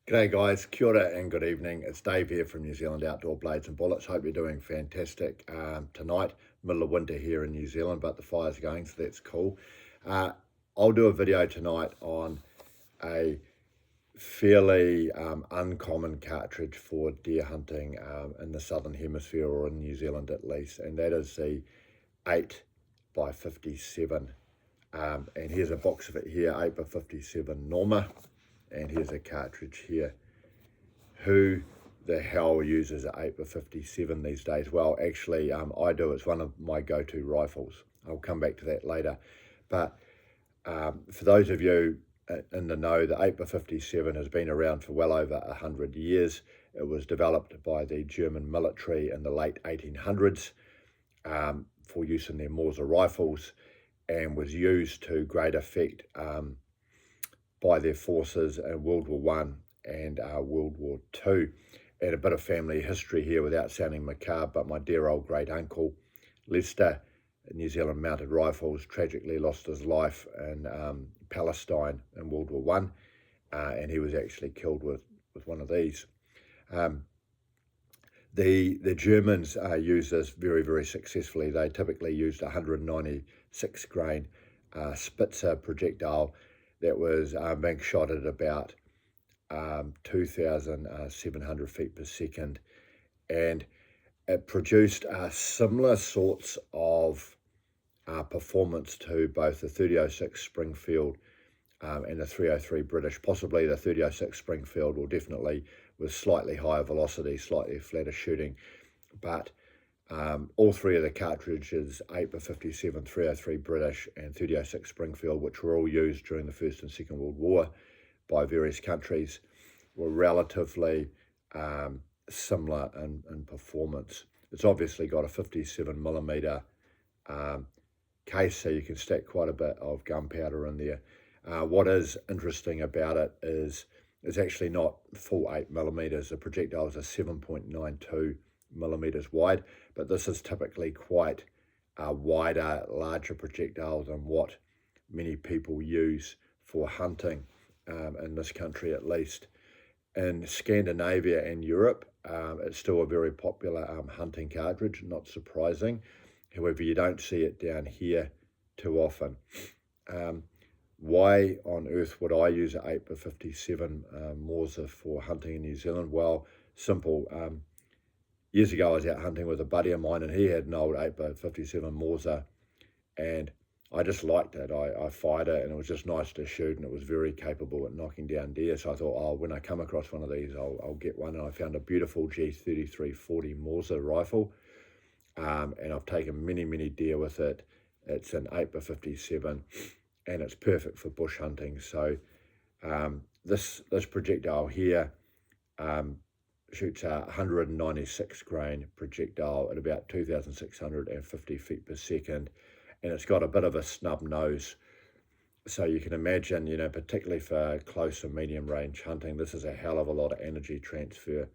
G'day guys, kia ora and good evening. It's Dave here from New Zealand Outdoor Blades and Bullets. Hope you're doing fantastic tonight. Middle of winter here in New Zealand, but the fire's going, so that's cool. I'll do a video tonight on a fairly uncommon cartridge for deer hunting in the Southern Hemisphere, or in New Zealand at least, and that is the 8x57. And here's a box of it here, 8x57 Norma. And here's a cartridge here. Who the hell uses an 8x57 these days? Well, actually, I do. It's one of my go-to rifles. I'll come back to that later. But for those of you in the know, the 8x57 has been around for well over 100 years. It was developed by the German military in the late 1800s for use in their Mauser rifles, and was used to great effect by their forces in World War One and World War Two. And a bit of family history here without sounding macabre, but my dear old great uncle Lester, New Zealand Mounted Rifles, tragically lost his life in Palestine in World War One, and he was actually killed with one of these. The Germans used this very, very successfully. They typically used 196 grain Spitzer projectile that was being shot at about 2,700 feet per second, and it produced similar sorts of performance to both the 3006 Springfield and the 303 British, possibly the 3006 Springfield, or definitely with slightly higher velocity, slightly flatter shooting. But all three of the cartridges, 8x57, 303 British and 3006 Springfield, which were all used during the First and Second World War by various countries, were relatively similar in performance. It's obviously got a 57mm case, so you can stack quite a bit of gunpowder in there. What is interesting about it is it's actually not full 8mm. The projectiles are 7.92 millimeters wide, but this is typically quite wider, larger projectile than what many people use for hunting in this country, at least. In Scandinavia and Europe, it's still a very popular hunting cartridge, not surprising. However, you don't see it down here too often. Why on earth would I use an 8x57 Mauser for hunting in New Zealand? Well, simple. Years ago, I was out hunting with a buddy of mine, and he had an old 8x57 Mauser, and I just liked it. I fired it, and it was just nice to shoot, and it was very capable at knocking down deer. So I thought, oh, when I come across one of these, I'll get one. And I found a beautiful G3340 Mauser rifle, and I've taken many, many deer with it. It's an 8x57, and it's perfect for bush hunting. So this projectile here shoots a 196 grain projectile at about 2,650 feet per second, and it's got a bit of a snub nose. So you can imagine, particularly for close and medium range hunting, this is a hell of a lot of energy transfer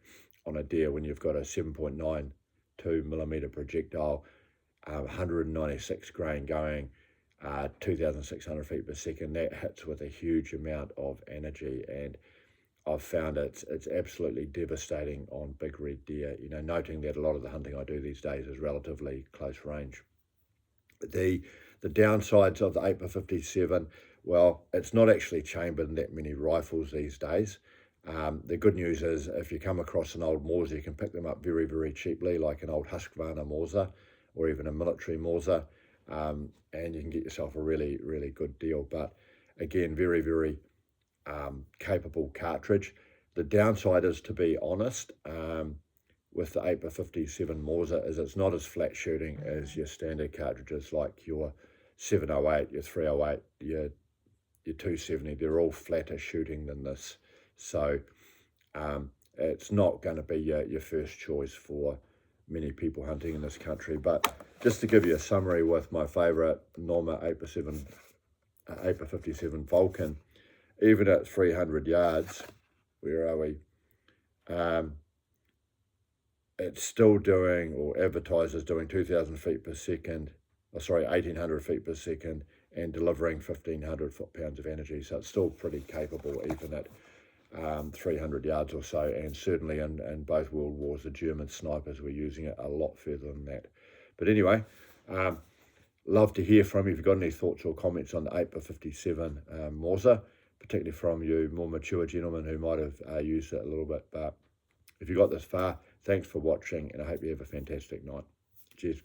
on a deer when you've got a 7.92mm projectile, 196 grain going 2,600 feet per second. That hits with a huge amount of energy, and I've found it's absolutely devastating on big red deer, noting that a lot of the hunting I do these days is relatively close range. The downsides of the 8x57, well, it's not actually chambered in that many rifles these days. The good news is if you come across an old Mauser, you can pick them up very, very cheaply, like an old Husqvarna Mauser or even a military Mauser, and you can get yourself a really, really good deal. But again, very, very capable cartridge. The downside is, to be honest, with the 8x57 Mauser, is it's not as flat shooting as your standard cartridges, like your 708, your 308, your 270. They're all flatter shooting than this. So it's not going to be your first choice for many people hunting in this country. But just to give you a summary with my favorite Norma 8x57 Vulcan, even at 300 yards, where are we? It's still doing, or advertises doing 2,000 feet per second, 1,800 feet per second, and delivering 1,500 foot-pounds of energy. So it's still pretty capable, even at 300 yards or so, and certainly in both World Wars, the German snipers were using it a lot further than that. But anyway, love to hear from you if you've got any thoughts or comments on the 8x57 Mauser, particularly from you more mature gentlemen who might have used it a little bit. But if you got this far, thanks for watching, and I hope you have a fantastic night. Cheers.